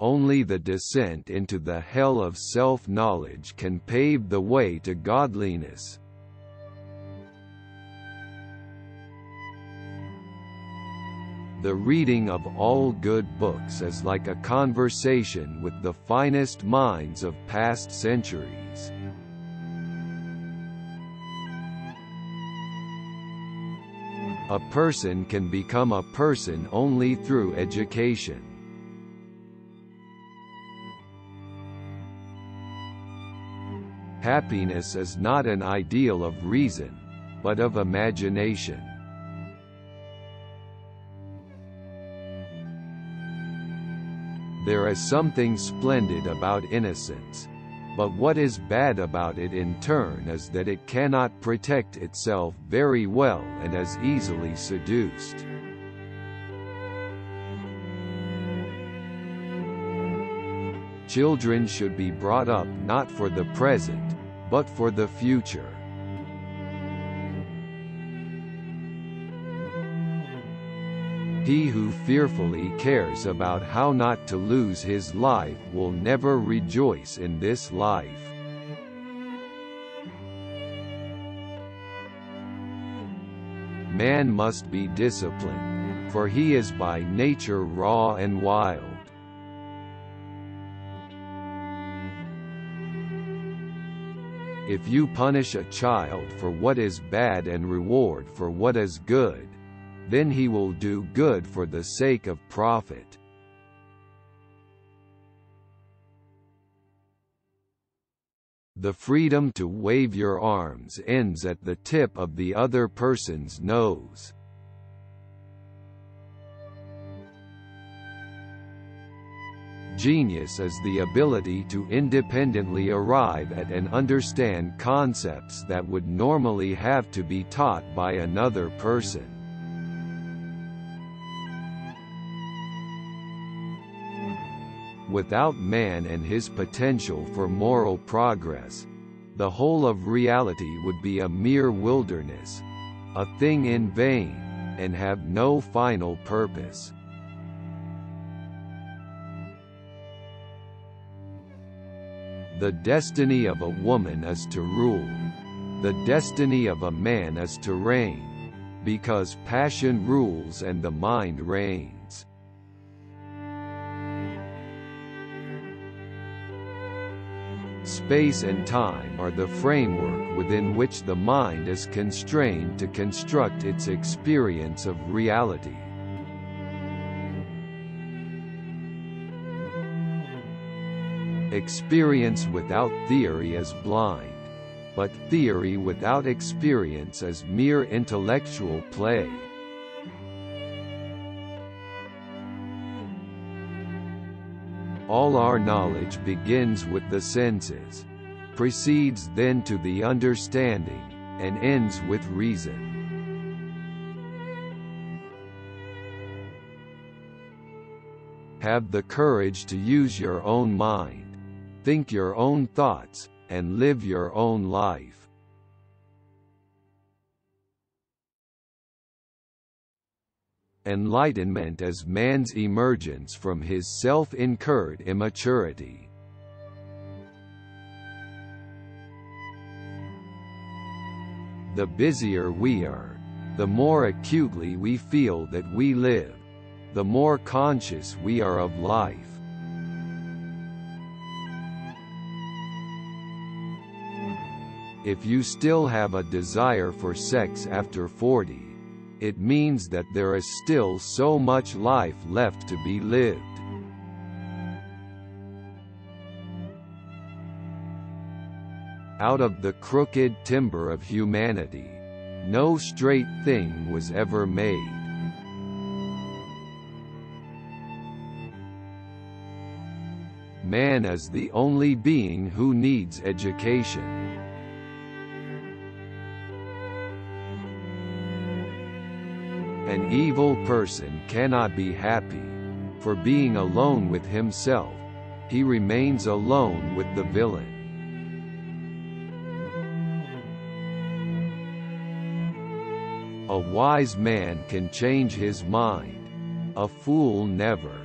Only the descent into the hell of self-knowledge can pave the way to godliness. The reading of all good books is like a conversation with the finest minds of past centuries. A person can become a person only through education. Happiness is not an ideal of reason, but of imagination. There is something splendid about innocence, but what is bad about it in turn is that it cannot protect itself very well and is easily seduced. Children should be brought up not for the present, but for the future. He who fearfully cares about how not to lose his life will never rejoice in this life. Man must be disciplined, for he is by nature raw and wild. If you punish a child for what is bad and reward for what is good, then he will do good for the sake of profit. The freedom to wave your arms ends at the tip of the other person's nose. Genius is the ability to independently arrive at and understand concepts that would normally have to be taught by another person. Without man and his potential for moral progress, the whole of reality would be a mere wilderness, a thing in vain, and have no final purpose. The destiny of a woman is to rule. The destiny of a man is to reign, because passion rules and the mind reigns. Space and time are the framework within which the mind is constrained to construct its experience of reality. Experience without theory is blind, but theory without experience is mere intellectual play. All our knowledge begins with the senses, proceeds then to the understanding, and ends with reason. Have the courage to use your own mind, think your own thoughts, and live your own life. Enlightenment is man's emergence from his self-incurred immaturity. The busier we are, the more acutely we feel that we live, the more conscious we are of life. If you still have a desire for sex after 40, it means that there is still so much life left to be lived. Out of the crooked timber of humanity, no straight thing was ever made. Man is the only being who needs education. An evil person cannot be happy, for being alone with himself, he remains alone with the villain. A wise man can change his mind, a fool never.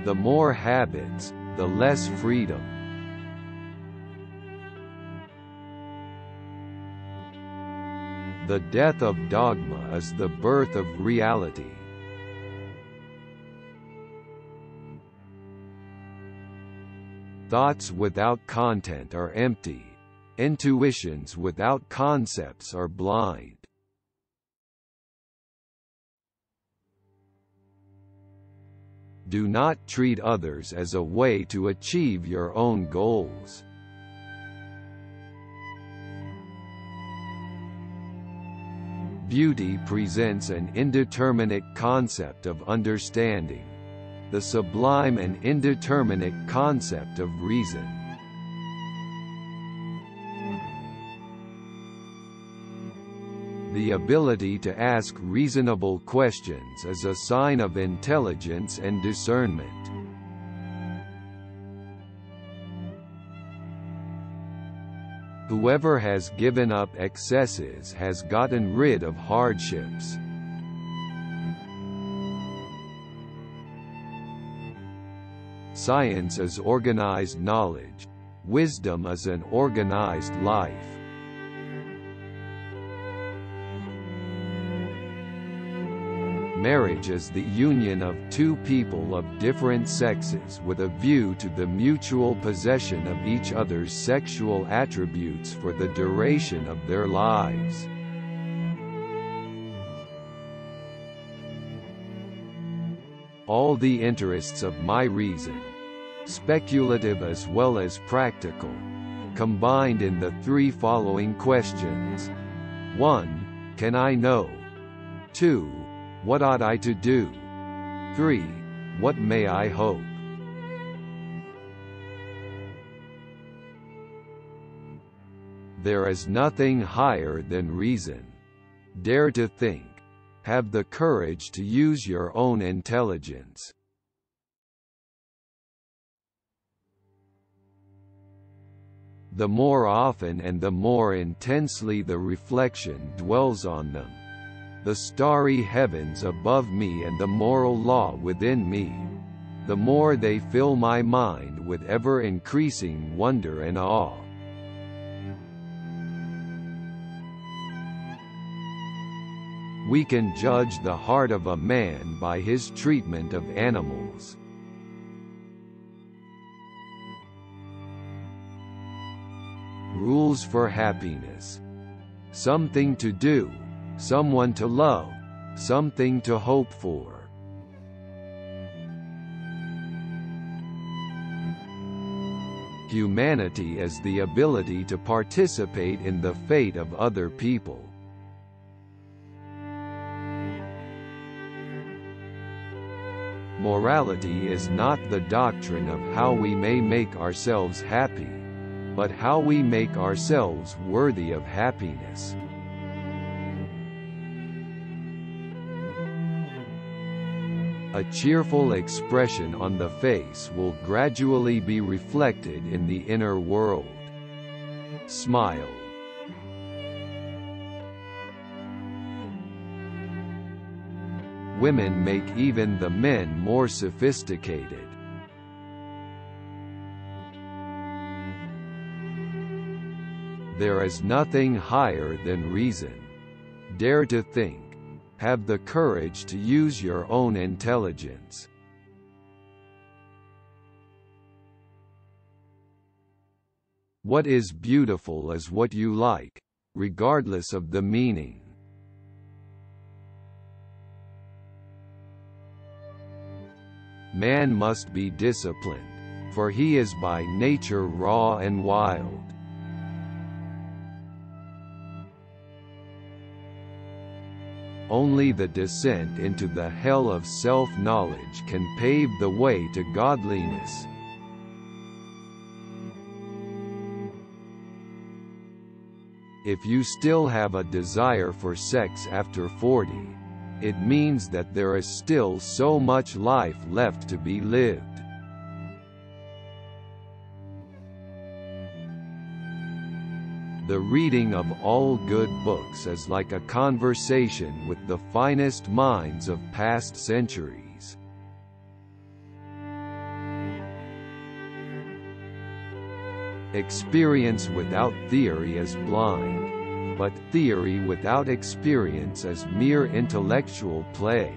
The more habits, the less freedom. The death of dogma is the birth of reality. Thoughts without content are empty. Intuitions without concepts are blind. Do not treat others as a way to achieve your own goals. Beauty presents an indeterminate concept of understanding, the sublime and indeterminate concept of reason. The ability to ask reasonable questions is a sign of intelligence and discernment. Whoever has given up excesses has gotten rid of hardships. Science is organized knowledge. Wisdom is an organized life. Marriage is the union of two people of different sexes with a view to the mutual possession of each other's sexual attributes for the duration of their lives. All the interests of my reason, speculative as well as practical, combined in the three following questions. 1. Can I know? 2. What ought I to do? 3. What may I hope? There is nothing higher than reason. Dare to think. Have the courage to use your own intelligence. The more often and the more intensely the reflection dwells on them, the starry heavens above me and the moral law within me, the more they fill my mind with ever-increasing wonder and awe. We can judge the heart of a man by his treatment of animals. Rules for happiness. Something to do. Someone to love, something to hope for. Humanity is the ability to participate in the fate of other people. Morality is not the doctrine of how we may make ourselves happy, but how we make ourselves worthy of happiness. A cheerful expression on the face will gradually be reflected in the inner world. Smile. Women make even the men more sophisticated. There is nothing higher than reason. Dare to think. Have the courage to use your own intelligence. What is beautiful is what you like, regardless of the meaning. Man must be disciplined, for he is by nature raw and wild. Only the descent into the hell of self-knowledge can pave the way to godliness. If you still have a desire for sex after 40, it means that there is still so much life left to be lived. The reading of all good books is like a conversation with the finest minds of past centuries. Experience without theory is blind, but theory without experience is mere intellectual play.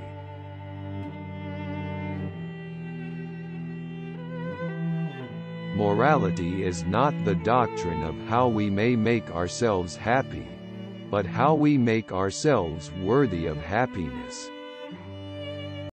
Morality is not the doctrine of how we may make ourselves happy, but how we make ourselves worthy of happiness.